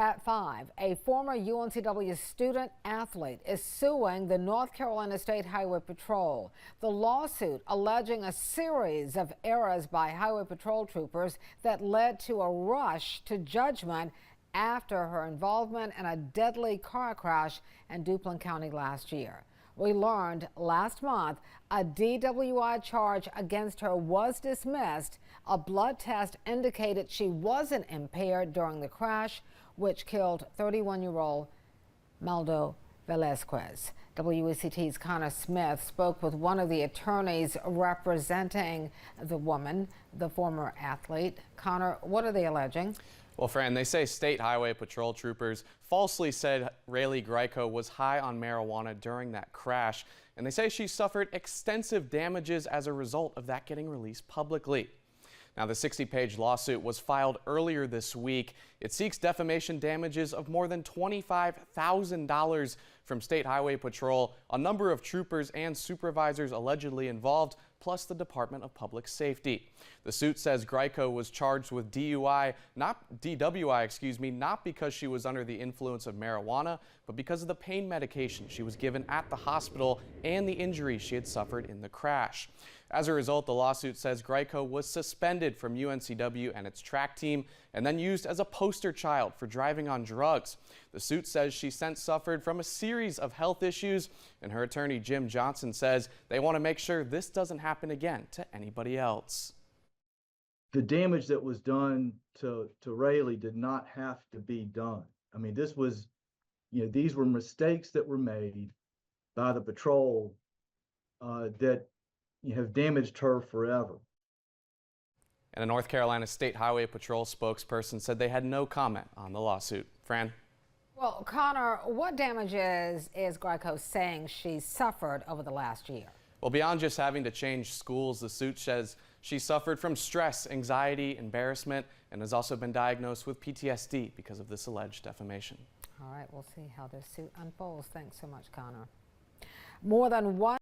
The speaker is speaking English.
At 5, a former UNCW student athlete is suing the North Carolina State Highway Patrol. The lawsuit alleging a series of errors by Highway Patrol troopers that led to a rush to judgment after her involvement in a deadly car crash in Duplin County last year. We learned last month a DWI charge against her was dismissed. A blood test indicated she wasn't impaired during the crash, which killed 31-year-old Maldo Velazquez. WECT's Connor Smith spoke with one of the attorneys representing the woman, the former athlete. Connor, what are they alleging? Well, Fran, they say state highway patrol troopers falsely said Rayleigh Grieco was high on marijuana during that crash, and they say she suffered extensive damages as a result of that getting released publicly. Now, the 60-page lawsuit was filed earlier this week. It seeks defamation damages of more than $25,000 from State Highway Patrol, a number of troopers and supervisors allegedly involved, plus the Department of Public Safety. The suit says Grieco was charged with DWI, not because she was under the influence of marijuana, but because of the pain medication she was given at the hospital and the injury she had suffered in the crash. As a result, the lawsuit says Grieco was suspended from UNCW and its track team and then used as a poster child for driving on drugs. The suit says she since suffered from a series of health issues, and her attorney Jim Johnson says they want to make sure this doesn't happen again to anybody else. The damage that was done to Rayleigh did not have to be done. I mean, this was, these were mistakes that were made by the patrol that have damaged her forever. And a North Carolina State Highway Patrol spokesperson said they had no comment on the lawsuit. Fran? Well, Connor, what damages is Grieco saying she suffered over the last year? Well, beyond just having to change schools, the suit says she suffered from stress, anxiety, embarrassment, and has also been diagnosed with PTSD because of this alleged defamation. All right, we'll see how this suit unfolds. Thanks so much, Connor. More than one